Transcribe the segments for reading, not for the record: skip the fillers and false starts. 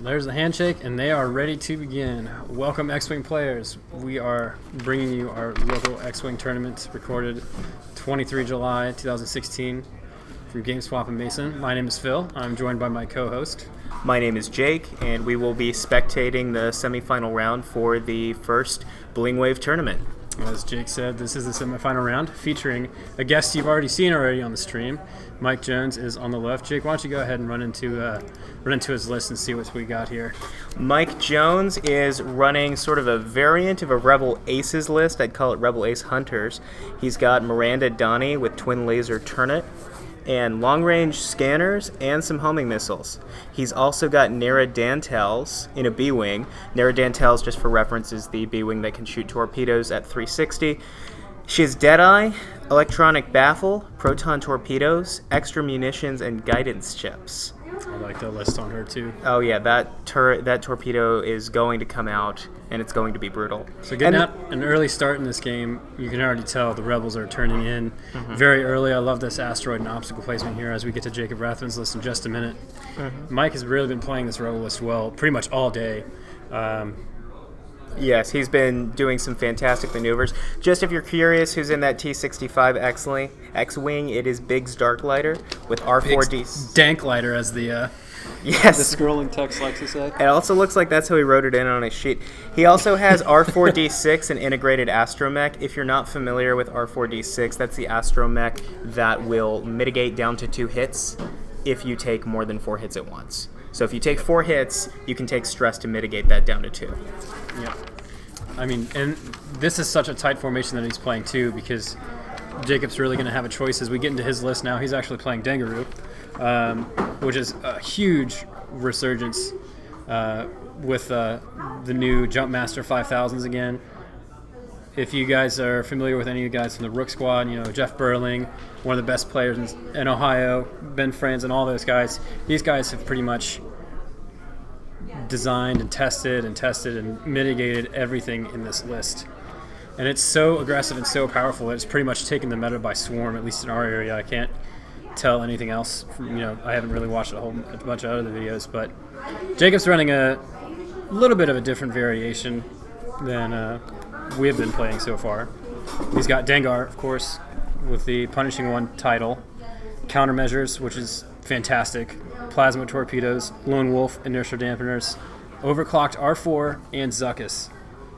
There's the handshake, and they are ready to begin. Welcome, X-Wing players. We are bringing you our local X-Wing tournament, recorded 23 July 2016 from GameSwap and Mason. My name is Phil. I'm joined by my co-host. My name is Jake, and we will be spectating the semifinal round for the first Bling Wave tournament. As Jake said, this is the semifinal round featuring a guest you've already seen on the stream. Mike Jones is on the left. Jake, why don't you go ahead and run into his list and see what we got here. Mike Jones is running sort of a variant of a Rebel Aces list. I'd call it Rebel Ace Hunters. He's got Miranda Doni with twin laser turret and long-range scanners and some homing missiles. He's also got Nera Dantels in a B-Wing. Nera Dantels, just for reference, is the B-Wing that can shoot torpedoes at 360. She has Deadeye, electronic baffle, proton torpedoes, extra munitions, and guidance chips. I like the list on her too. Oh yeah, that torpedo is going to come out, and it's going to be brutal. So getting out an early start in this game, you can already tell the Rebels are turning in very early. I love this asteroid and obstacle placement here as we get to Jacob Rathman's list in just a minute. Mike has really been playing this Rebel list well pretty much all day. Yes, he's been doing some fantastic maneuvers. Just if you're curious who's in that T-65 X-Wing, it is Biggs Darklighter with R4D. Danklighter, as the the scrolling text likes to say. It also looks like that's how he wrote it in on his sheet. He also has R4D6 and integrated Astromech. If you're not familiar with R4D6, that's the Astromech that will mitigate down to 2 hits if you take more than 4 hits at once. So if you take 4 hits, you can take stress to mitigate that down to 2. Yeah. I mean, and this is such a tight formation that he's playing too, because Jacob's really going to have a choice as we get into his list now. He's actually playing Dengaroo, which is a huge resurgence with the new Jumpmaster 5000s again. If you guys are familiar with any of you guys from the Rook Squad, you know, Jeff Burling, one of the best players in Ohio, Ben Franz, and all those guys, these guys have pretty much designed and tested and mitigated everything in this list. And it's so aggressive and so powerful that it's pretty much taken the meta by swarm, at least in our area. I can't tell anything else. I haven't really watched a bunch of other videos, but Jacob's running a little bit of a different variation than we have been playing so far. He's got Dengar, of course, with the Punishing One title, countermeasures, which is fantastic, plasma torpedoes, Lone Wolf, Inertial Dampeners, Overclocked R4, and Zuckuss.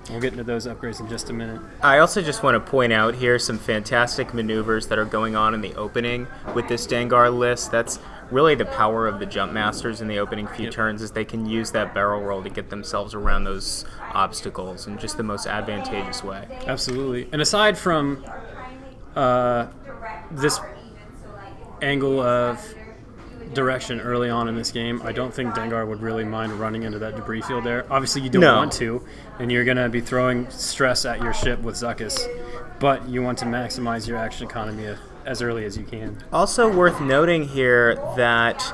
We'll get into those upgrades in just a minute. I also just want to point out here some fantastic maneuvers that are going on in the opening with this Dengar list. That's really the power of the Jumpmasters in the opening few turns, is they can use that barrel roll to get themselves around those obstacles in just the most advantageous way. Absolutely. And aside from this angle of direction early on in this game, I don't think Dengar would really mind running into that debris field there. Obviously, you don't want to, and you're going to be throwing stress at your ship with Zuckuss, but you want to maximize your action economy as early as you can. Also worth noting here that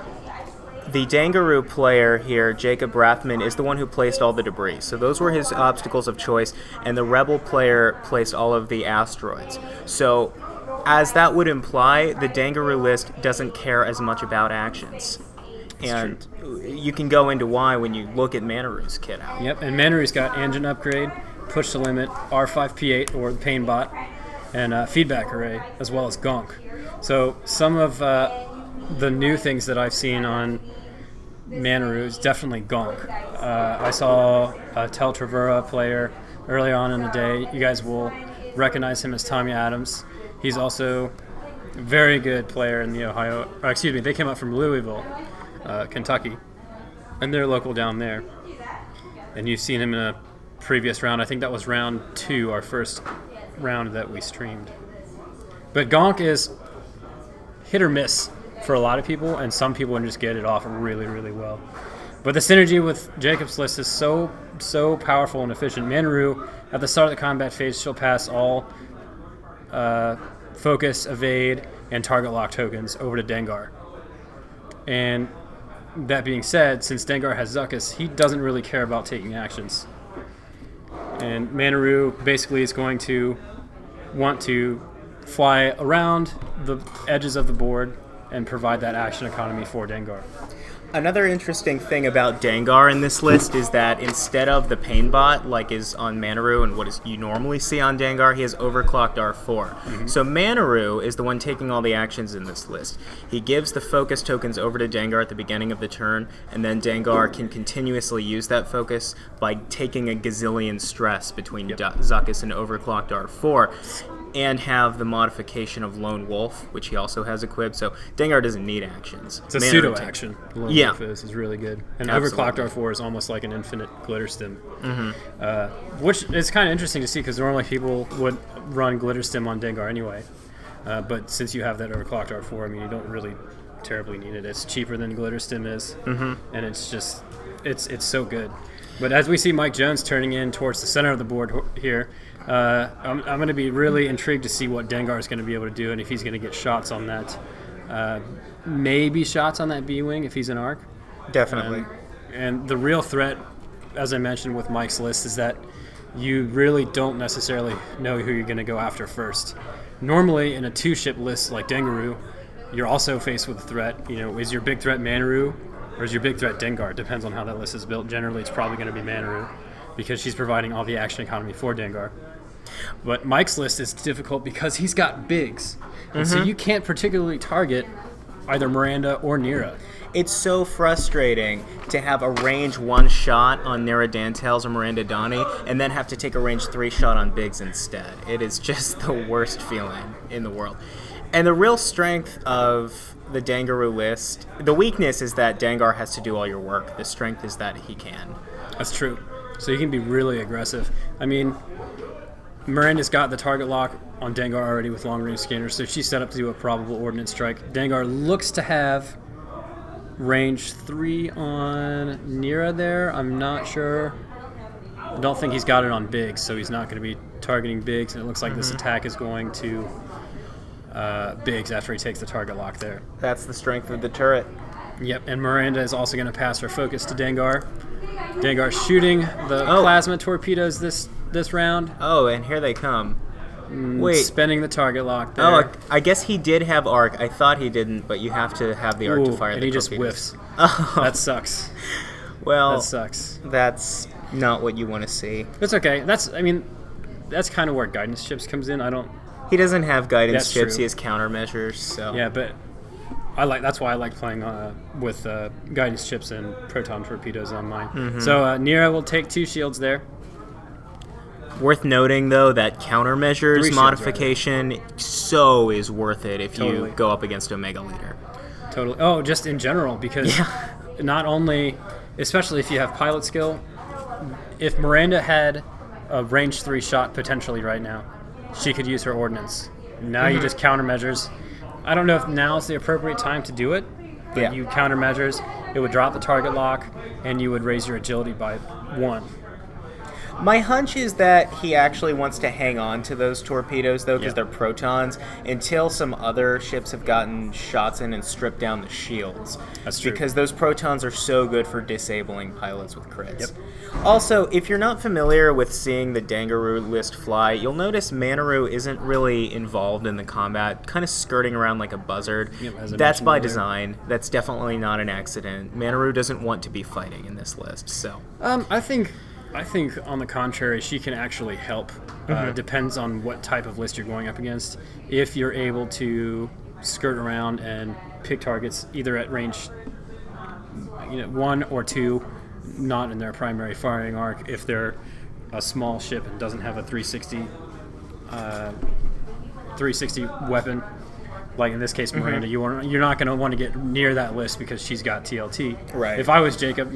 the Dengaroo player here, Jacob Rathman, is the one who placed all the debris. So those were his obstacles of choice, and the Rebel player placed all of the asteroids. So as that would imply, the Dengaroo list doesn't care as much about actions. And you can go into why when you look at Manaroo's kit out. Yep, and Manaroo's got engine upgrade, push to limit, R5P8 or the pain bot, and feedback array, as well as Gonk. So some of the new things that I've seen on Manaroo is definitely Gonk. I saw a Tel Travera player early on in the day. You guys will recognize him as Tommy Adams. He's also a very good player in the they came up from Louisville, Kentucky, and they're local down there. And you've seen him in a previous round. I think that was round 2, our first round that we streamed. But Gonk is hit or miss for a lot of people, and some people can just get it off really, really well. But the synergy with Jacob's list is so powerful and efficient. Manaroo, at the start of the combat phase, she'll pass all focus, evade, and target lock tokens over to Dengar. And that being said, since Dengar has Zuckuss, he doesn't really care about taking actions. And Manaroo basically is going to want to fly around the edges of the board and provide that action economy for Dengar. Another interesting thing about Dengar in this list is that instead of the pain bot, like is on Manaroo and what is you normally see on Dengar, he has Overclocked R4. So Manaroo is the one taking all the actions in this list. He gives the focus tokens over to Dengar at the beginning of the turn, and then Dengar can continuously use that focus by taking a gazillion stress between Zuckuss and Overclocked R4. And have the modification of Lone Wolf, which he also has equipped. So Dengar doesn't need actions. It's a pseudo action. Lone Wolf is really good. And Absolutely. Overclocked R4 is almost like an infinite glitter stim, which is kind of interesting to see because normally people would run glitter stim on Dengar anyway. But since you have that Overclocked R4, I mean, you don't really terribly need it. It's cheaper than glitter stim is, and it's just it's so good. But as we see Mike Jones turning in towards the center of the board here, I'm going to be really intrigued to see what Dengar is going to be able to do and if he's going to get shots on that. Maybe shots on that B-Wing if he's an ARC. Definitely. And the real threat, as I mentioned with Mike's list, is that you really don't necessarily know who you're going to go after first. Normally, in a two-ship list like Dengaroo, you're also faced with a threat. You know, is your big threat Manaroo or is your big threat Dengar? Depends on how that list is built. Generally, it's probably going to be Manaroo because she's providing all the action economy for Dengar. But Mike's list is difficult because he's got bigs. And so you can't particularly target either Miranda or Nera. It's so frustrating to have a range 1 shot on Nera Dantels or Miranda Doni and then have to take a range 3 shot on bigs instead. It is just the worst feeling in the world. And the real strength of the Dengaroo list, the weakness is that Dengar has to do all your work. The strength is that he can. That's true. So you can be really aggressive. I mean, Miranda's got the target lock on Dengar already with long-range scanners, so she's set up to do a probable ordnance strike. Dengar looks to have range 3 on Nera there. I'm not sure. I don't think he's got it on bigs, so he's not going to be targeting bigs, and it looks like this attack is going to bigs after he takes the target lock there. That's the strength of the turret. Yep, and Miranda is also going to pass her focus to Dengar. Dengar shooting the plasma torpedoes this round. Oh, and here they come. Wait. Spending the target lock there. Oh, I guess he did have arc. I thought he didn't, but you have to have the arc to fire the torpedoes. And he just whiffs. Oh. That sucks. Well, that sucks. That's not what you want to see. It's okay. That's kind of where guidance chips comes in. He doesn't have guidance chips. True. He has countermeasures. So yeah, but that's why I like playing with guidance chips and proton torpedoes on mine. So Nera will take 2 shields there. Worth noting, though, that countermeasures modification is worth it if you go up against Omega Leader. Totally. Oh, just in general, because not only, especially if you have pilot skill, if Miranda had a range 3 shot potentially right now, she could use her ordnance. Now you just countermeasures. I don't know if now is the appropriate time to do it, but you countermeasures, it would drop the target lock, and you would raise your agility by 1. My hunch is that he actually wants to hang on to those torpedoes, though, because they're protons, until some other ships have gotten shots in and stripped down the shields. That's true. Because those protons are so good for disabling pilots with crits. Also, if you're not familiar with seeing the Dengaroo list fly, you'll notice Manaroo isn't really involved in the combat, kind of skirting around like a buzzard. That's by design. That's definitely not an accident. Manaroo doesn't want to be fighting in this list, so... I think, on the contrary, she can actually help. Depends on what type of list you're going up against. If you're able to skirt around and pick targets either at range 1 or 2, not in their primary firing arc, if they're a small ship and doesn't have a 360 weapon, like in this case Miranda, you're not going to want to get near that list because she's got TLT. Right. If I was Jacob,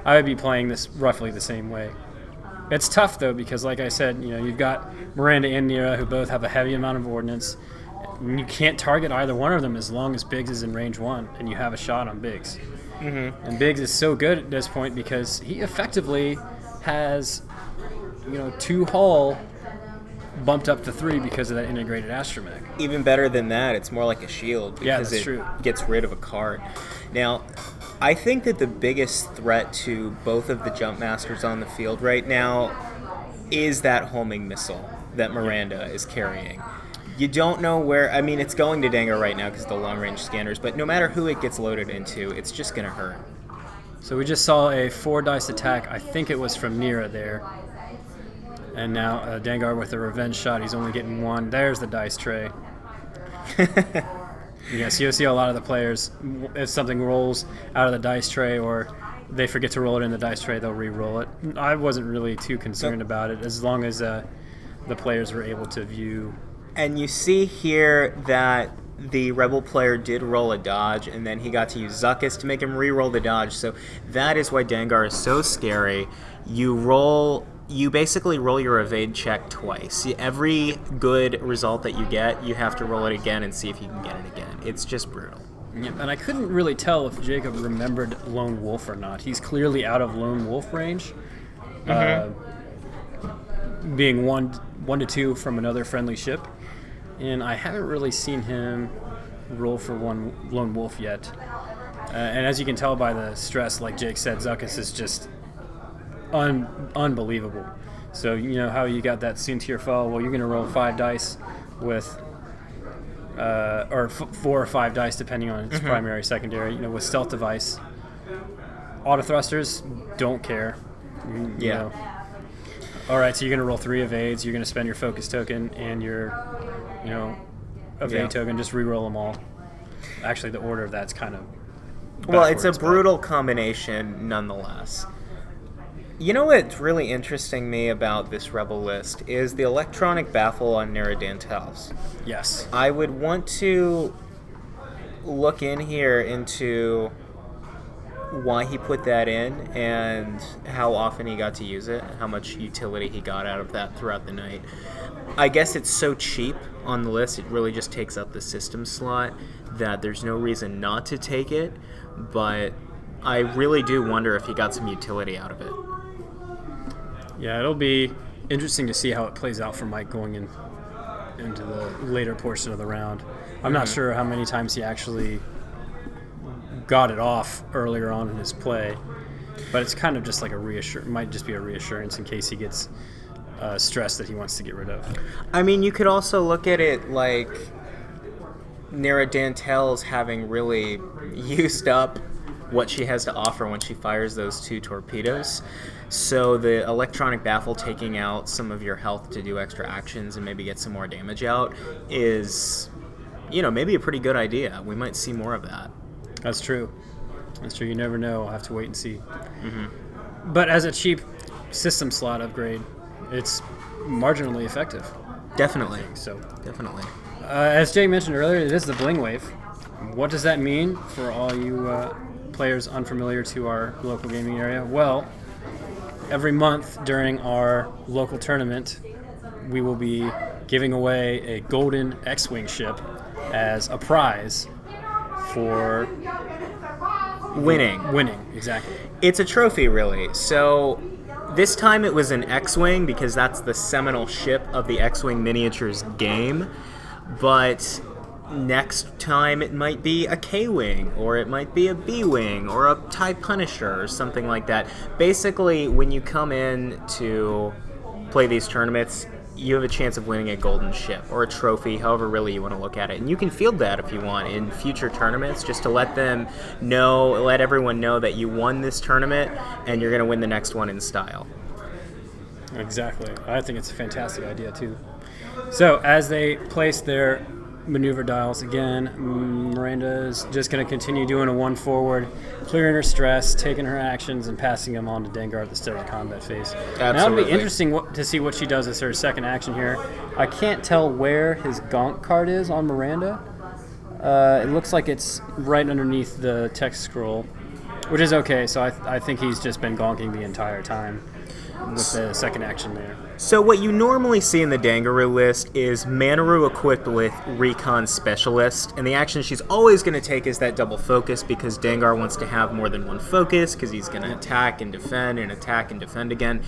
I would be playing this roughly the same way. It's tough, though, because, like I said, you've got Miranda and Nera who both have a heavy amount of ordnance. And you can't target either one of them as long as Biggs is in range 1 and you have a shot on Biggs. And Biggs is so good at this point because he effectively has, 2 hull bumped up to 3 because of that integrated Astromech. Even better than that, it's more like a shield because that's true. Gets rid of a card. Now, I think that the biggest threat to both of the Jumpmasters on the field right now is that homing missile that Miranda is carrying. You don't know where... I mean, it's going to Dengar right now because of the long-range scanners, but no matter who it gets loaded into, it's just going to hurt. So we just saw a 4-dice attack. I think it was from Nera there. And now Dengar with a revenge shot. He's only getting 1. There's the dice tray. Yes, you'll see a lot of the players, if something rolls out of the dice tray or they forget to roll it in the dice tray, they'll re-roll it. I wasn't really too concerned about it as long as the players were able to view. And you see here that the Rebel player did roll a dodge, and then he got to use Zuckuss to make him re-roll the dodge. So that is why Dengar is so scary. You basically roll your evade check twice. Every good result that you get, you have to roll it again and see if you can get it again. It's just brutal. Yep, and I couldn't really tell if Jacob remembered Lone Wolf or not. He's clearly out of Lone Wolf range, being 1 to 2 from another friendly ship, and I haven't really seen him roll for one Lone Wolf yet. And as you can tell by the stress, like Jake said, Zuckuss is just unbelievable. So you know how you got that Soontir fall? Well, you're going to roll 5 dice with, or 4 or 5 dice depending on its primary, secondary. You know, with stealth device, auto thrusters don't care. You know. All right, so you're going to roll 3 evades. You're going to spend your focus token and your, evade token. Just re-roll them all. Actually, the order of that's kind of well, it's a brutal combination nonetheless. You know what's really interesting me about this Rebel list is the electronic baffle on Nera Dantels. Yes. I would want to look in here into why he put that in and how often he got to use it, how much utility he got out of that throughout the night. I guess it's so cheap on the list, it really just takes up the system slot that there's no reason not to take it, but I really do wonder if he got some utility out of it. Yeah, it'll be interesting to see how it plays out for Mike going into the later portion of the round. I'm not sure how many times he actually got it off earlier on in his play, but it's kind of just like might just be a reassurance in case he gets stress that he wants to get rid of. I mean, you could also look at it like Nera Dantels having really used up what she has to offer when she fires those 2 torpedoes. So the electronic baffle taking out some of your health to do extra actions and maybe get some more damage out is, maybe a pretty good idea. We might see more of that. That's true. That's true. You never know. I'll have to wait and see. But as a cheap system slot upgrade, it's marginally effective. Definitely. Definitely. As Jay mentioned earlier, it is the Bling Wave. What does that mean for all you players unfamiliar to our local gaming area? Well, every month during our local tournament, we will be giving away a golden X-Wing ship as a prize for winning. Exactly. It's a trophy, really. So this time it was an X-Wing because that's the seminal ship of the X-Wing miniatures game. But next time it might be a K-Wing, or it might be a B-Wing, or a TIE Punisher, or something like that. Basically, when you come in to play these tournaments, you have a chance of winning a golden ship, or a trophy, however really you want to look at it. And you can field that if you want in future tournaments, just to let everyone know that you won this tournament, and you're going to win the next one in style. Exactly. I think it's a fantastic idea, too. So, as they place their maneuver dials again, Miranda is just going to continue doing a 1 forward, clearing her stress, taking her actions, and passing them on to Dengar at the start of the combat phase. Absolutely. Now, it'll be interesting to see what she does as her second action here. I can't tell where his Gonk card is on Miranda. It looks like it's right underneath the text scroll, which is okay, so I think he's just been gonking the entire time with the second action there. So what you normally see in the Dengaroo list is Manaroo equipped with Recon Specialist, and the action she's always going to take is that double focus because Dengar wants to have more than one focus because he's going to attack and defend and attack and defend again.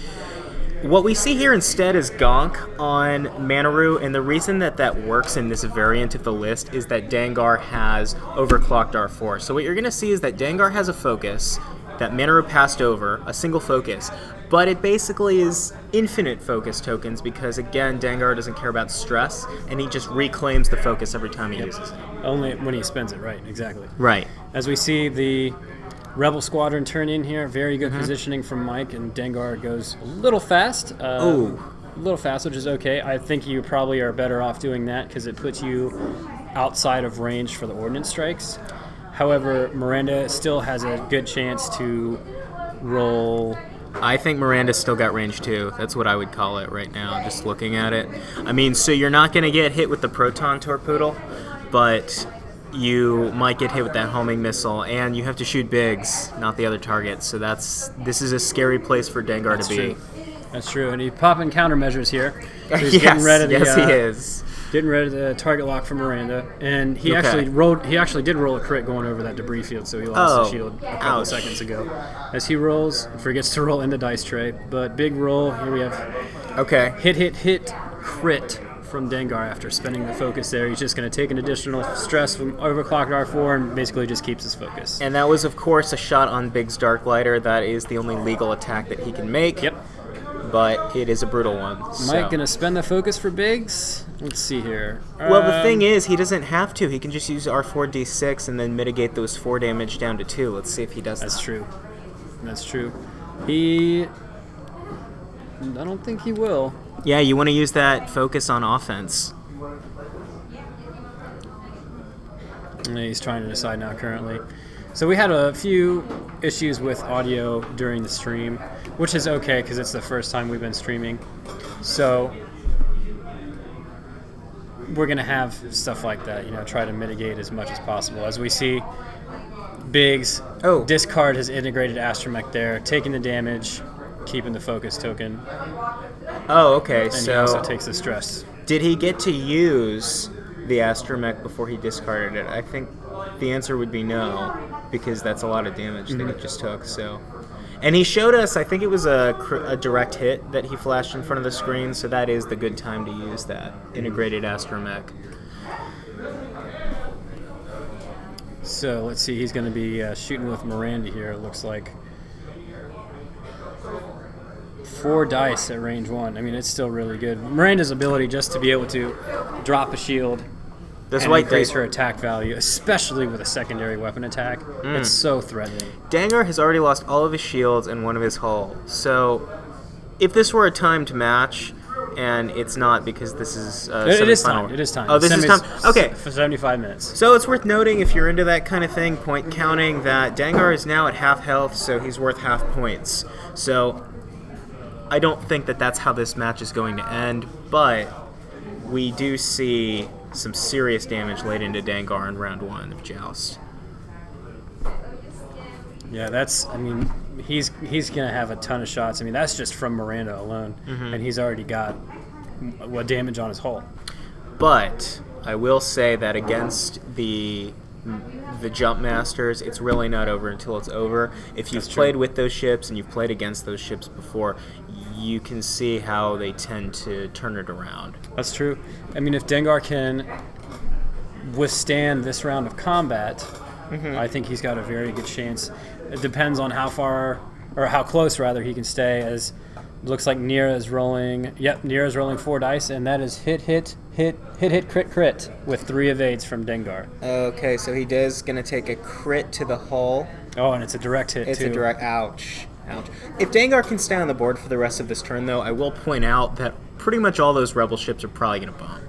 What we see here instead is Gonk on Manaroo, and the reason that works in this variant of the list is that Dengar has Overclocked R4. So what you're going to see is that Dengar has a focus that Manaroo passed over, a single focus, but it basically is infinite focus tokens because, again, Dengar doesn't care about stress, and he just reclaims the focus every time he uses it. Only when he spends it, right, exactly. Right. As we see the Rebel Squadron turn in here, very good positioning from Mike, and Dengar goes a little fast. A little fast, which is okay. I think you probably are better off doing that because it puts you outside of range for the ordnance strikes. However, Miranda still has a good chance to roll. I think Miranda's still got range too. That's what I would call it right now, just looking at it. I mean, so you're not going to get hit with the Proton Torpedo, but you might get hit with that homing missile, and you have to shoot bigs, not the other targets. So this is a scary place for Dengar to be. True. That's true, and he's popping countermeasures here. So he's Yes, getting rid of the, yes, he is. Getting rid of the target lock for Miranda, and he actually did roll a crit going over that debris field, so he lost the shield a couple seconds ago. As he rolls, forgets to roll in the dice tray, but big roll. Here we have hit crit from Dengar after spending the focus there. He's just going to take an additional stress from Overclocked R4 and basically just keeps his focus. And that was, of course, a shot on Big's Darklighter. That is the only legal attack that he can make. Yep. But it is a brutal one. Mike gonna spend the focus for Biggs? Let's see here. Well, the thing is, he doesn't have to. He can just use R4D6 and then mitigate those 4 damage down to 2. Let's see if he does that. That's true. That's true. I don't think he will. Yeah, you want to use that focus on offense. And he's trying to decide now currently. So we had a few issues with audio during the stream, which is okay because it's the first time we've been streaming. So we're going to have stuff like that, try to mitigate as much as possible. As we see, Biggs discard his integrated Astromech there, taking the damage, keeping the focus token. Oh, okay. And he also takes the stress. Did he get to use the Astromech before he discarded it? I think the answer would be no, because that's a lot of damage that he just took. So, and he showed us, I think it was a direct hit that he flashed in front of the screen, so that is the good time to use that integrated Astromech. So let's see, he's going to be shooting with Miranda here, it looks like. 4 dice at range 1. I mean, it's still really good. Miranda's ability just to be able to drop a shield and increase her attack value, especially with a secondary weapon attack, it's so threatening. Dengar has already lost all of his shields and one of his hull. So if this were a timed match, and it's not because this is it is time. It is time. Oh, this is time. Okay. For 75 minutes. So it's worth noting, if you're into that kind of thing, point counting, that Dengar is now at half health, so he's worth half points. So I don't think that that's how this match is going to end, but we do see some serious damage laid into Dengar in round 1 of Joust. Yeah, he's going to have a ton of shots. I mean, that's just from Miranda alone, and he's already got damage on his hull. But I will say that against the Jumpmasters, it's really not over until it's over. If you've played with those ships and you've played against those ships before, you can see how they tend to turn it around. That's true. I mean, if Dengar can withstand this round of combat, I think he's got a very good chance. It depends on how far, or how close rather, he can stay, as it looks like Nera is rolling. Yep, Nera's rolling 4 dice, and that is hit, crit with 3 evades from Dengar. Okay, so he is going to take a crit to the hull. Oh, and it's a direct hit, It's too. a direct, ouch. If Dengar can stay on the board for the rest of this turn, though, I will point out that pretty much all those Rebel ships are probably going to bomb.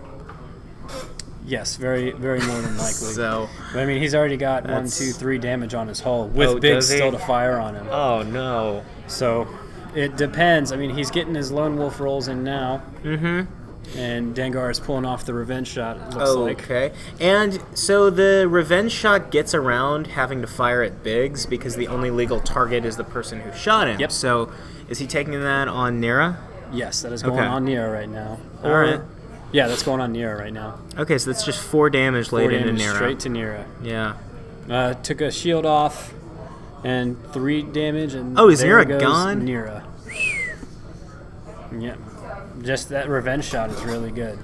Yes, very, very more than likely. So, but, I mean, he's already got 1, 2, 3 damage on his hull with Biggs still to fire on him. Oh, no. So it depends. I mean, he's getting his lone wolf rolls in now. And Dengar is pulling off the revenge shot, it looks like. Okay. And so the revenge shot gets around having to fire at Biggs because the only legal target is the person who shot him. Yep. So is he taking that on Nera? Yes, that is going on Nera right now. All right. Yeah, that's going on Nera right now. Okay, so that's just 4 damage laid into Nera. Straight to Nera. Yeah. Took a shield off and 3 damage. And is there Nera goes gone? Nera. Yeah. Just that revenge shot is really good.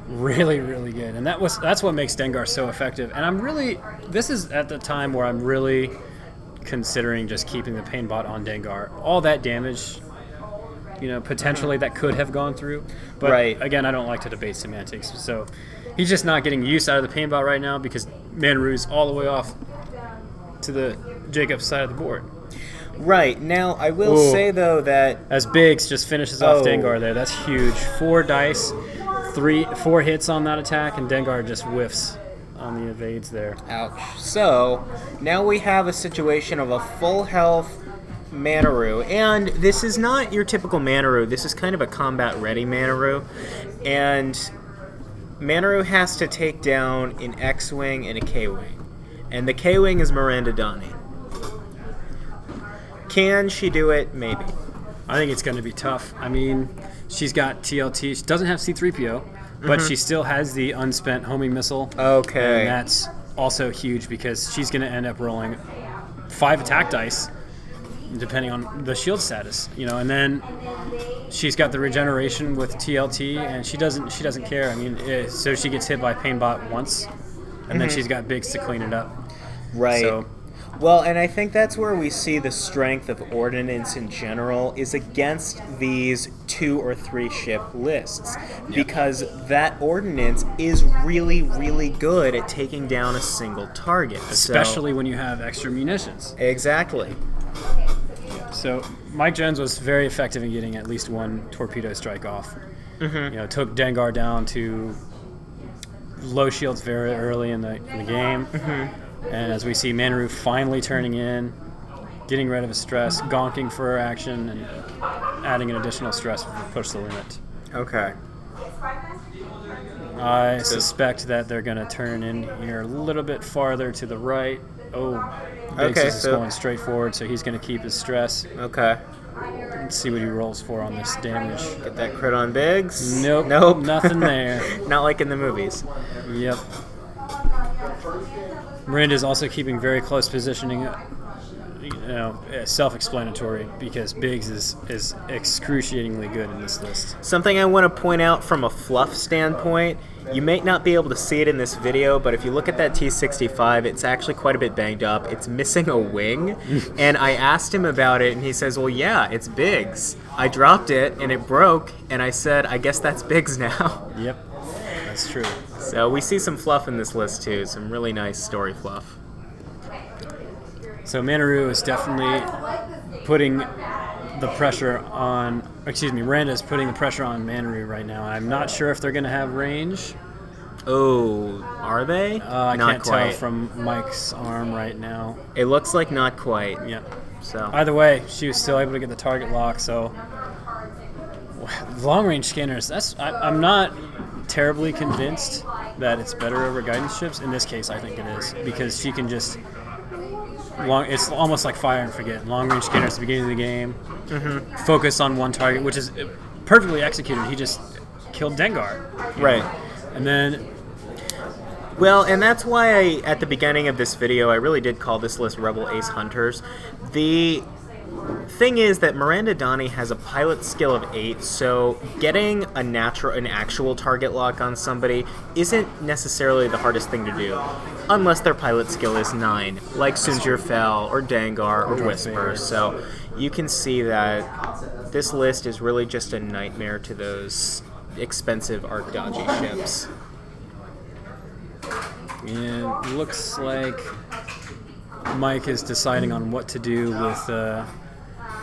Really, really good. And that's what makes Dengar so effective. And this is at the time where I'm really considering just keeping the pain bot on Dengar. All that damage, potentially that could have gone through. But again, I don't like to debate semantics. So he's just not getting use out of the pain bot right now because Manaroo's all the way off to the Jacob's side of the board. Right. Now, I will say, though, that... As Biggs just finishes off Dengar there, that's huge. 4 dice, 4 hits on that attack, and Dengar just whiffs on the evades there. Ouch. So, now we have a situation of a full health Manaroo, and this is not your typical Manaroo. This is kind of a combat-ready Manaroo, and Manaroo has to take down an X-Wing and a K-Wing, and the K-Wing is Miranda Doni. Can she do it? Maybe. I think it's going to be tough. I mean, she's got TLT. She doesn't have C-3PO, but she still has the unspent homing missile. Okay. And that's also huge because she's going to end up rolling 5 attack dice, depending on the shield status. And then she's got the regeneration with TLT, and she doesn't care. I mean, so she gets hit by Painbot once, and then she's got Biggs to clean it up. Right. So, well, and I think that's where we see the strength of Ordnance in general is against these 2 or 3 ship lists, because that Ordnance is really, really good at taking down a single target. Especially when you have extra munitions. Exactly. So Mike Jones was very effective in getting at least 1 torpedo strike off. Took Dengar down to low shields very early in the game. And as we see Manaroo finally turning in, getting rid of his stress, gonking for her action, and adding an additional stress to push the limit. Okay. I suspect that they're going to turn in here a little bit farther to the right. Biggs is going straight forward, so he's going to keep his stress. Okay. Let's see what he rolls for on this damage. Get that crit on Biggs? Nope. Nothing there. Not like in the movies. Yep. Miranda's also keeping very close positioning, self-explanatory, because Biggs is excruciatingly good in this list. Something I want to point out from a fluff standpoint, you may not be able to see it in this video, but if you look at that T-65, it's actually quite a bit banged up. It's missing a wing, and I asked him about it, and he says, well, yeah, it's Biggs. I dropped it, and it broke, and I said, I guess that's Biggs now. Yep, that's true. So we see some fluff in this list, too, some really nice story fluff. So Manaroo is definitely putting the pressure on, Miranda is putting the pressure on Manaroo right now. I'm not sure if they're going to have range. Oh, are they? I can't tell from Mike's arm right now. It looks like not quite. Yeah. So either way, she was still able to get the target lock. So long range scanners. I'm not terribly convinced that it's better over guidance ships. In this case, I think it is, because she can just it's almost like fire and forget. Long range scanners at the beginning of the game. Focus on one target, which is perfectly executed. He just killed Dengar. Right. And then... Well, and that's why at the beginning of this video, I really did call this list Rebel Ace Hunters. The thing is that Miranda Doni has a pilot skill of 8, so getting an actual target lock on somebody isn't necessarily the hardest thing to do, unless their pilot skill is 9, like Sunjur Fel or Dengar or Whisper. So you can see that this list is really just a nightmare to those expensive arc dodgy ships. And it looks like Mike is deciding on what to do with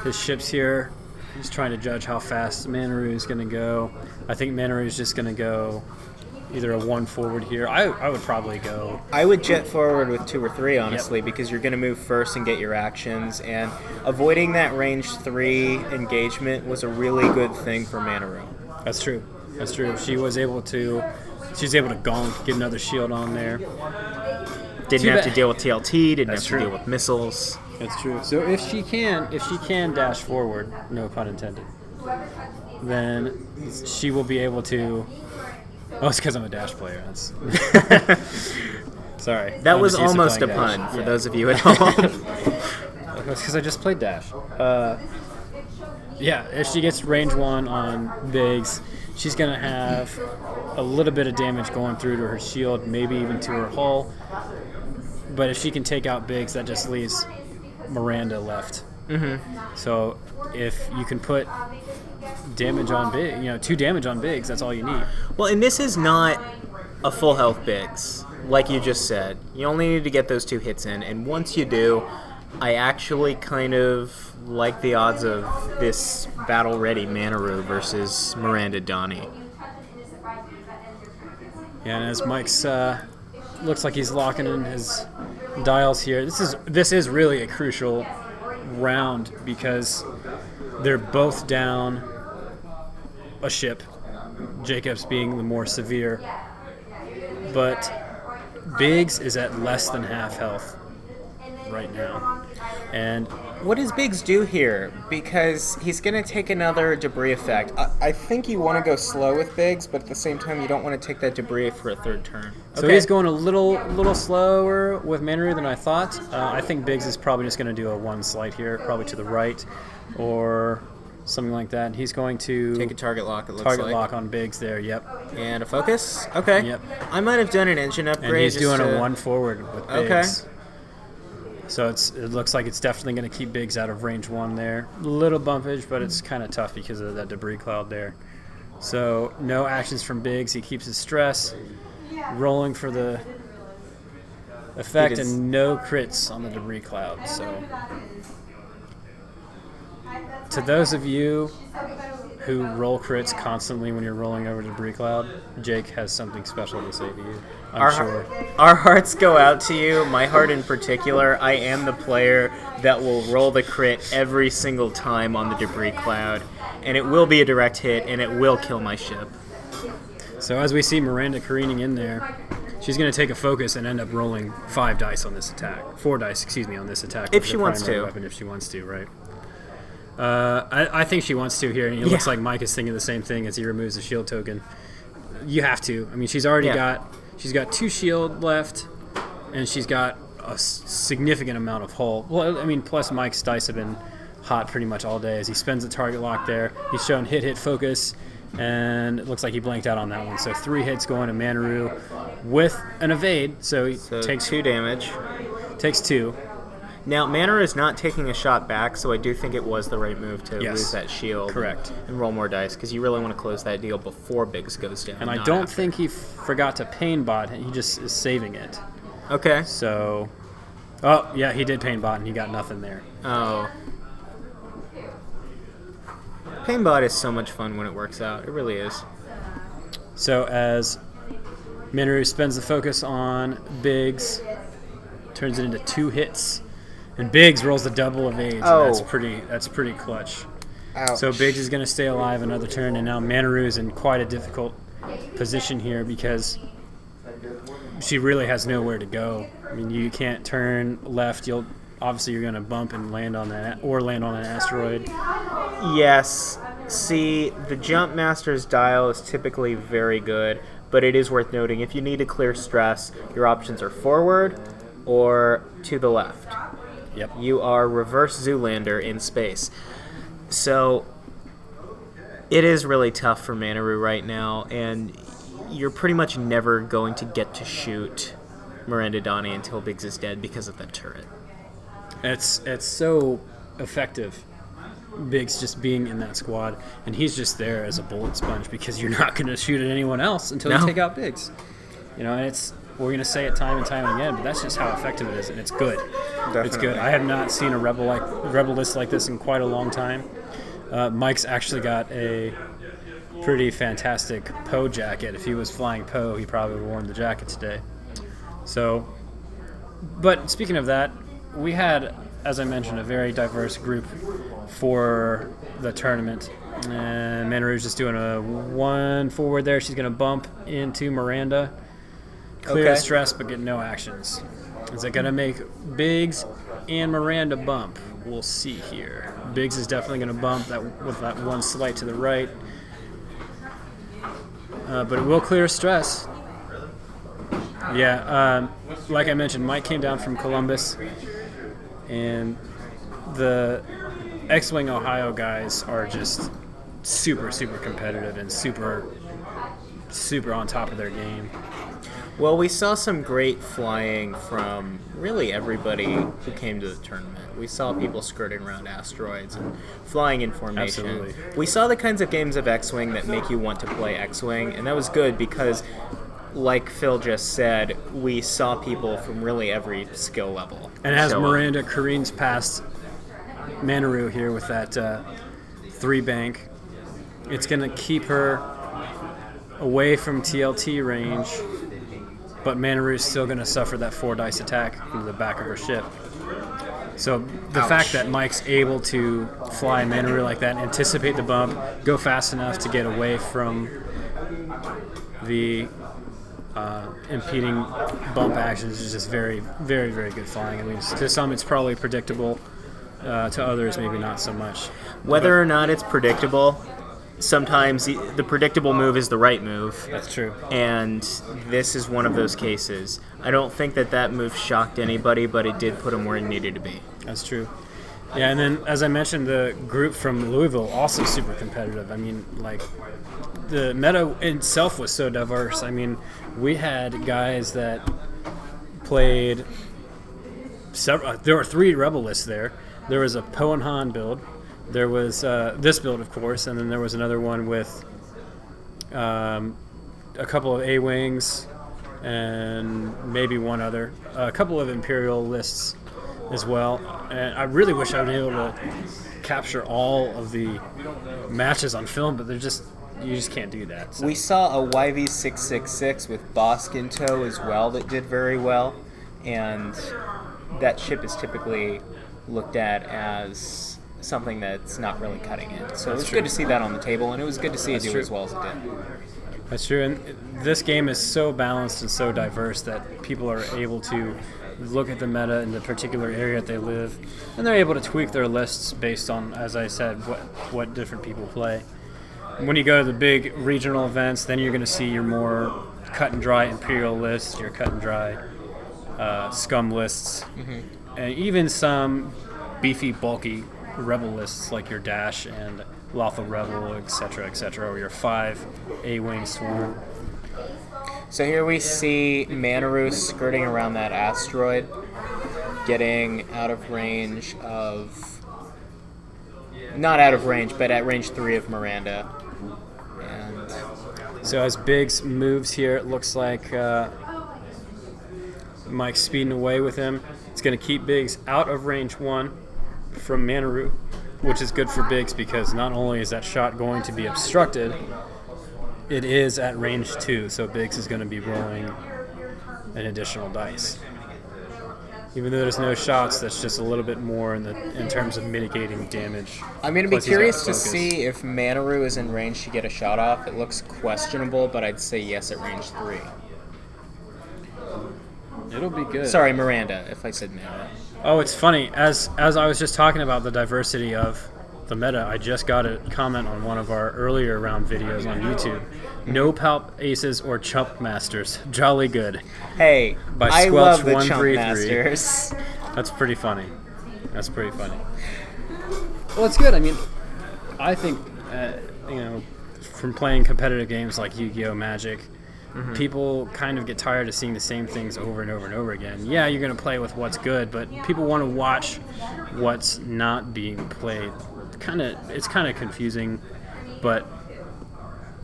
his ships here. He's trying to judge how fast Manaroo is going to go. I think Manaroo is just going to go either a 1 forward here. I would probably go... I would jet forward with 2 or 3, honestly, because you're going to move first and get your actions, and avoiding that range 3 engagement was a really good thing for Manaroo. That's true. That's true. She's able to gonk, get another shield on there. Didn't have to deal with TLT, didn't have to deal with missiles. That's true. So if she can dash forward, no pun intended, then she will be able to... Oh, it's because I'm a dash player. That's... Sorry. That was almost a pun for those of you at home. It's because I just played dash. Yeah, if she gets range 1 on Biggs, she's going to have a little bit of damage going through to her shield, maybe even to her hull. But if she can take out Biggs, that just leaves Miranda left. So if you can put damage on big, 2 damage on bigs, that's all you need. Well, and this is not a full health bigs, like you just said. You only need to get those 2 hits in, and once you do, I actually kind of like the odds of this battle-ready Manaroo versus Miranda Doni. Yeah, and as Mike's looks like he's locking in his dials here. This is really a crucial round because they're both down a ship, Jacobs being the more severe, but Biggs is at less than half health right now. And what does Biggs do here? Because he's going to take another debris effect. I think you want to go slow with Biggs, but at the same time you don't want to take that debris for a 3rd turn. So he's going a little slower with Manaroo than I thought. I think Biggs is probably just going to do a 1 slight here, probably to the right or something like that. He's going to take a target lock, it looks target like. lock on Biggs there, yep. And a focus? Okay. Yep. I might have done an engine upgrade. And he's doing a 1 forward with Biggs. Okay. So it looks like it's definitely going to keep Biggs out of range 1 there. Little bumpage, but it's kind of tough because of that debris cloud there. So no actions from Biggs. He keeps his stress, rolling for the effect, and no crits on the debris cloud. So to those of you who roll crits constantly when you're rolling over debris cloud, Jake has something special to say to you. I'm sure. Our hearts go out to you. My heart in particular. I am the player that will roll the crit every single time on the debris cloud, and it will be a direct hit, and it will kill my ship. So as we see Miranda careening in there, she's going to take a focus and end up rolling 5 dice on this attack. 4 dice, on this attack. If she wants to. Weapon, if she wants to, right? I think she wants to here, and it looks like Mike is thinking the same thing as he removes the shield token. You have to. I mean, she's already got 2 shield left, and she's got a significant amount of hull. Well, I mean, plus Mike's dice have been hot pretty much all day as he spends the target lock there. He's shown hit, focus, and it looks like he blanked out on that one. So 3 hits going to Manaroo with an evade, so he takes 2 damage. Takes 2. Now, Manaroo is not taking a shot back, so I do think it was the right move to lose that shield. Correct. And roll more dice, because you really want to close that deal before Biggs goes down. And I don't think he forgot to pain bot. He just is saving it. Okay. So, oh, yeah, he did pain bot, and he got nothing there. Oh. Painbot is so much fun when it works out. It really is. So as Manaroo spends the focus on Biggs, turns it into 2 hits, and Biggs rolls the double evade. Oh. That's pretty clutch. Ouch. So Biggs is going to stay alive another turn, and now Manaroo is in quite a difficult position here because she really has nowhere to go. I mean, you can't turn left. You're going to bump and land on that, or land on an asteroid. Yes. See, the Jumpmaster's dial is typically very good, but it is worth noting if you need to clear stress, your options are forward or to the left. Yep. You are reverse Zoolander in space. So it is really tough for Manaroo right now, and you're pretty much never going to get to shoot Miranda Doni until Biggs is dead because of that turret. It's so effective, Biggs just being in that squad, and he's just there as a bullet sponge because you're not going to shoot at anyone else until you take out Biggs. And we're going to say it time and time again, but that's just how effective it is, and it's good. Definitely. It's good. I have not seen a rebel list like this in quite a long time. Mike's actually got a pretty fantastic Poe jacket. If he was flying Poe, he probably would have worn the jacket today. So, but speaking of that, we had, as I mentioned, a very diverse group for the tournament. And Manaroo's just doing a 1 forward there. She's going to bump into Miranda. Clear stress, but get no actions. Is it going to make Biggs and Miranda bump? We'll see here. Biggs is definitely going to bump with that 1 slight to the right. But it will clear stress. Yeah, like I mentioned, Mike came down from Columbus, and the X-Wing Ohio guys are just super, super competitive and super, super on top of their game. Well, we saw some great flying from really everybody who came to the tournament. We saw people skirting around asteroids and flying in formation. Absolutely. We saw the kinds of games of X-Wing that make you want to play X-Wing, and that was good because, like Phil just said, we saw people from really every skill level. And as show up. Miranda careens past Manaroo here with that 3 bank, it's going to keep her away from TLT range, but Manaroo is still going to suffer that 4 dice attack from the back of her ship. So the fact that Mike's able to fly Manaroo like that, anticipate the bump, go fast enough to get away from the impeding bump actions is just very, very, very good flying. I mean, to some it's probably predictable, to others maybe not so much. Whether or not it's predictable, sometimes the predictable move is the right move. That's true. And this is one of those cases. I don't think that move shocked anybody, but it did put him where he needed to be. That's true. Yeah, and then as I mentioned, the group from Louisville also super competitive. I mean, like, the meta itself was so diverse. I mean, we had guys that played several. There were 3 Rebel lists there. There was a Poe and Han build. There was this build, of course, and then there was another one with a couple of A-Wings and maybe one other. A couple of Imperial lists as well. And I really wish I would be able to capture all of the matches on film, but you just can't do that. So. We saw a YV666 with Bosk in tow as well that did very well, and that ship is typically looked at as something that's not really cutting it. So it was good to see that on the table, and it was good to see it do as well as it did. That's true, and this game is so balanced and so diverse that people are able to look at the meta in the particular area that they live, and they're able to tweak their lists based on, as I said, what different people play. When you go to the big regional events, then you're going to see your more cut and dry Imperial lists, your cut and dry scum lists, and even some beefy, bulky Rebel lists like your Dash and Lothal Rebel, etc., or your 5 A-Wing Swarm. So here we see Manaroo skirting around that asteroid, getting out of range of... Not out of range, but at range 3 of Miranda. And so as Biggs moves here, it looks like Mike's speeding away with him. It's going to keep Biggs out of range 1 from Manaroo, which is good for Biggs because not only is that shot going to be obstructed, it is at range 2, so Biggs is going to be rolling an additional dice. Even though there's no shots, that's just a little bit more in terms of mitigating damage. I'm going to be curious to see if Manaroo is in range to get a shot off. It looks questionable, but I'd say yes at range 3. It'll be good. Sorry, Miranda, if I said Nera. Oh, it's funny. As I was just talking about the diversity of the meta, I just got a comment on one of our earlier round videos on YouTube. No Palp Aces or Jumpmasters. Jolly good. Hey, by I Squelch love the 133. Jumpmasters. That's pretty funny. Well, it's good. I mean, I think, from playing competitive games like Yu-Gi-Oh! Magic, people kind of get tired of seeing the same things over and over and over again. Yeah, you're going to play with what's good, but people want to watch what's not being played. It's kind of confusing, but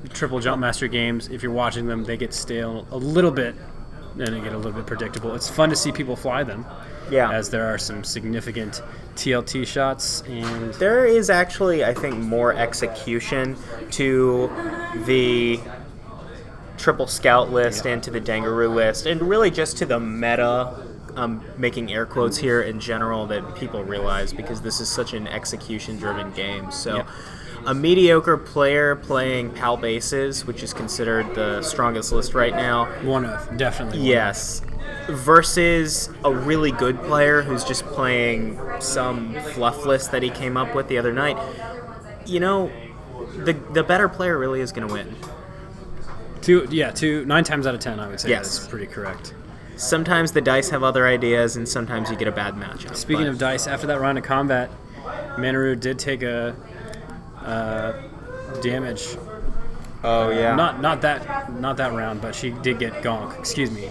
triple Jumpmaster games, if you're watching them, they get stale a little bit, and they get a little bit predictable. It's fun to see people fly them, as there are some significant TLT shots, and there is actually, I think, more execution to the triple scout list and to the Dengaroo list, and really just to the meta. I'm making air quotes here in general that people realize because this is such an execution-driven game. So a mediocre player playing Palp Aces, which is considered the strongest list right now. Definitely. Yes. Versus a really good player who's just playing some fluff list that he came up with the other night. You know, the better player really is going to win. 9 times out of 10, I would say that's pretty correct. Sometimes the dice have other ideas, and sometimes you get a bad matchup. Speaking of dice, after that round of combat, Manaroo did take a damage Oh yeah. Not that round, but she did get Gonk. Excuse me.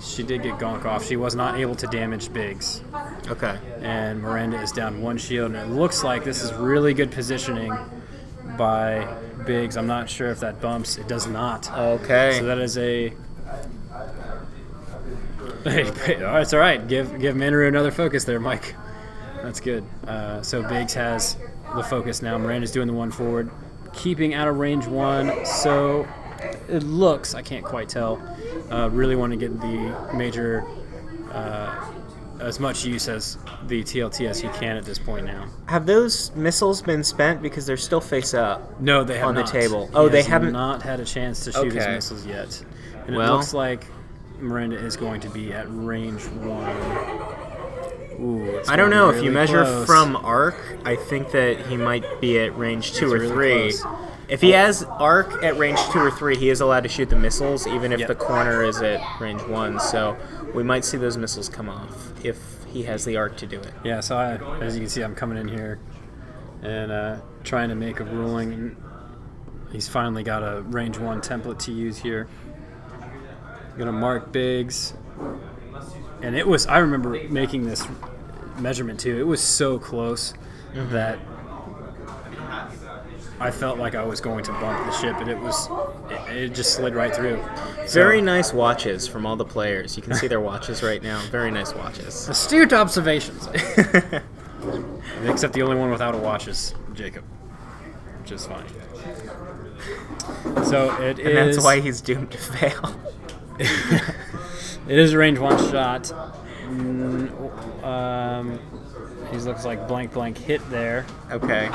She did get Gonk off. She was not able to damage Biggs. Okay. And Miranda is down 1 shield, and it looks like this is really good positioning by Biggs. I'm not sure if that bumps. It does not. Okay. So that is a... It's all right. Give Manaroo another focus there, Mike. That's good. So Biggs has the focus now. Miranda's doing the 1 forward, keeping out of range 1. So it looks, I can't quite tell, really want to get the major as much use as the TLT as he can at this point now. Have those missiles been spent because they're still face up? No, they have on not. The table. Oh, they haven't not had a chance to shoot his missiles yet. And it looks like Miranda is going to be at range 1. Ooh, I don't know. really If you measure close. from arc, I think that he might be at range 2 or really 3. close. If he has arc at range 2 or 3, he is allowed to shoot the missiles, even if Yep. the corner is at range 1. So we might see those missiles come off if he has the arc to do it. Yeah, so as you can see, I'm coming in here and trying to make a ruling. He's finally got a range 1 template to use here. Gonna mark Biggs. And it was, I remember making this measurement too. It was so close that I felt like I was going to bump the ship, and it just slid right through. Very nice watches from all the players. You can see their watches right now. Very nice watches. Astute observations. Except the only one without a watch is Jacob, which is funny. So it is. And that's why he's doomed to fail. It is a range 1 shot. He looks like blank hit there. Okay.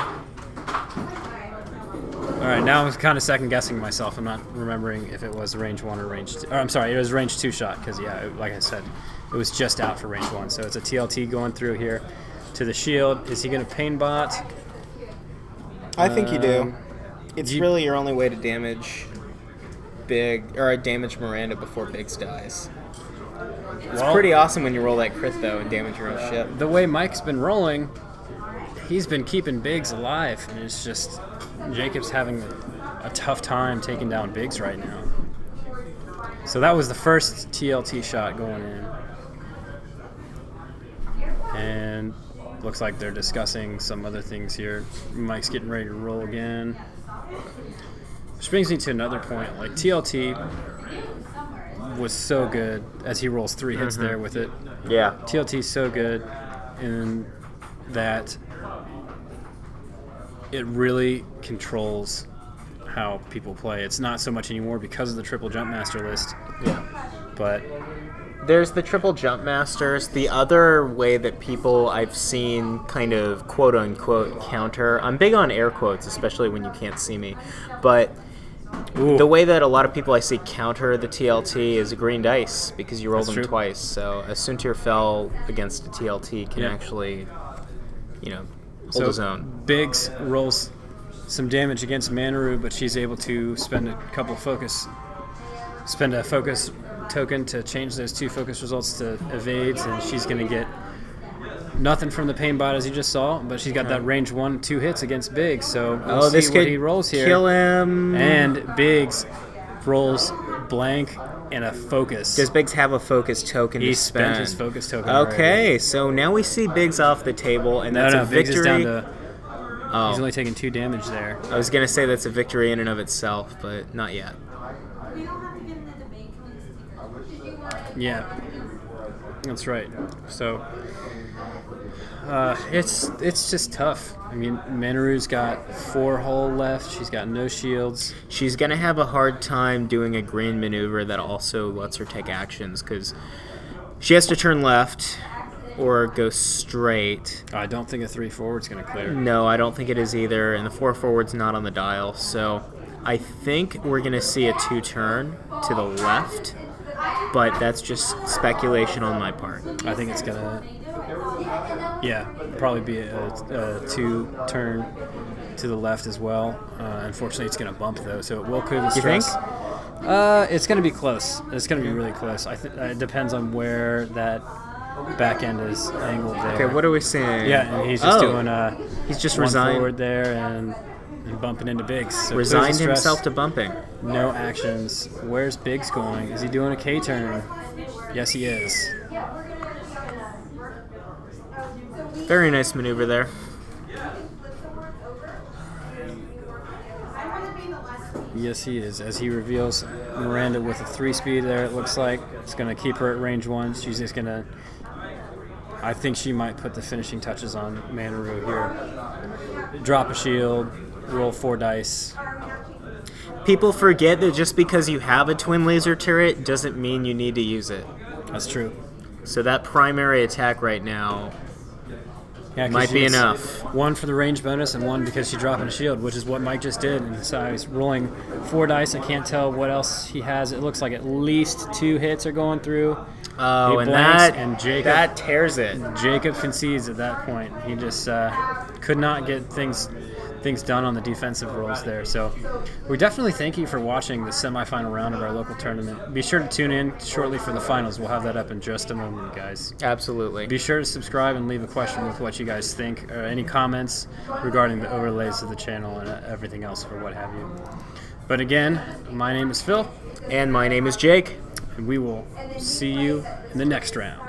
All right, now I'm kind of second guessing myself. I'm not remembering if it was range 1 or range 2. Or I'm sorry, it was range 2 shot because like I said, it was just out for range 1. So it's a TLT going through here to the shield. Is he going to pain bot? I think you do. It's really your only way to damage damage Miranda before Biggs dies. It's pretty awesome when you roll that crit though and damage your own ship. The way Mike's been rolling, he's been keeping Biggs alive, and it's just Jacob's having a tough time taking down Biggs right now. So that was the first TLT shot going in. And looks like they're discussing some other things here. Mike's getting ready to roll again. Which brings me to another point. Like, TLT was so good as he rolls 3 hits there with it. Yeah. TLT is so good in that it really controls how people play. It's not so much anymore because of the triple Jumpmaster list. Yeah. But there's the triple Jumpmasters. The other way that people I've seen kind of quote-unquote counter, I'm big on air quotes, especially when you can't see me, but the way that a lot of people I see counter the TLT is a green dice because you roll them twice. So a Suntir Fell against a TLT can actually, hold his own. Biggs rolls some damage against Manaroo, but she's able to spend a focus token to change those 2 focus results to evades, and she's going to get nothing from the pain bot as you just saw, but she's got that range 1, 2 hits against Biggs, so we'll see what he rolls here. Kill him. And Biggs rolls blank and a focus. Does Biggs have a focus token to spend? He spent his focus token Okay, already. so now we see Biggs off the table, and that's a Biggs victory. is down to... He's only taking 2 damage there. I was going to say that's a victory in and of itself, but not yet. Yeah, that's right. So it's just tough. I mean, Manaroo's got 4 hull left. She's got no shields. She's going to have a hard time doing a green maneuver that also lets her take actions because she has to turn left or go straight. I don't think a 3 forward's going to clear. No, I don't think it is either, and the 4 forward's not on the dial. So I think we're going to see a 2 turn to the left, but that's just speculation on my part. I think it's going to, probably be a 2 turn to the left as well. Unfortunately, it's going to bump, though, so it will clear the stress. You think? It's going to be close. It's going to be really close. It depends on where that back end is angled there. Okay, what are we seeing? Yeah, and he's just doing he's just 1 resigned forward there and and bumping into Biggs. So Resigned stress, himself to bumping. No actions. Where's Biggs going? Is he doing a K-turn? Yes, he is. Very nice maneuver there. Yes, he is. As he reveals Miranda with a 3-speed there, it looks like. It's going to keep her at range 1. She's just going to... I think she might put the finishing touches on Manaroo here. Drop a shield, roll 4 dice. People forget that just because you have a twin laser turret doesn't mean you need to use it. That's true. So that primary attack right now might be enough. 1 for the range bonus and 1 because she's dropping a shield, which is what Mike just did. And so he's rolling 4 dice. I can't tell what else he has. It looks like at least 2 hits are going through. Oh, and that tears it. Jacob concedes at that point. He just could not get things done on the defensive rolls there. So we definitely thank you for watching the semifinal round of our local tournament. Be sure to tune in shortly for the finals. We'll have that up in just a moment, guys. Absolutely. Be sure to subscribe and leave a question with what you guys think, or any comments regarding the overlays of the channel and everything else or what have you. But again, my name is Phil. And my name is Jake. And we will see you in the next round.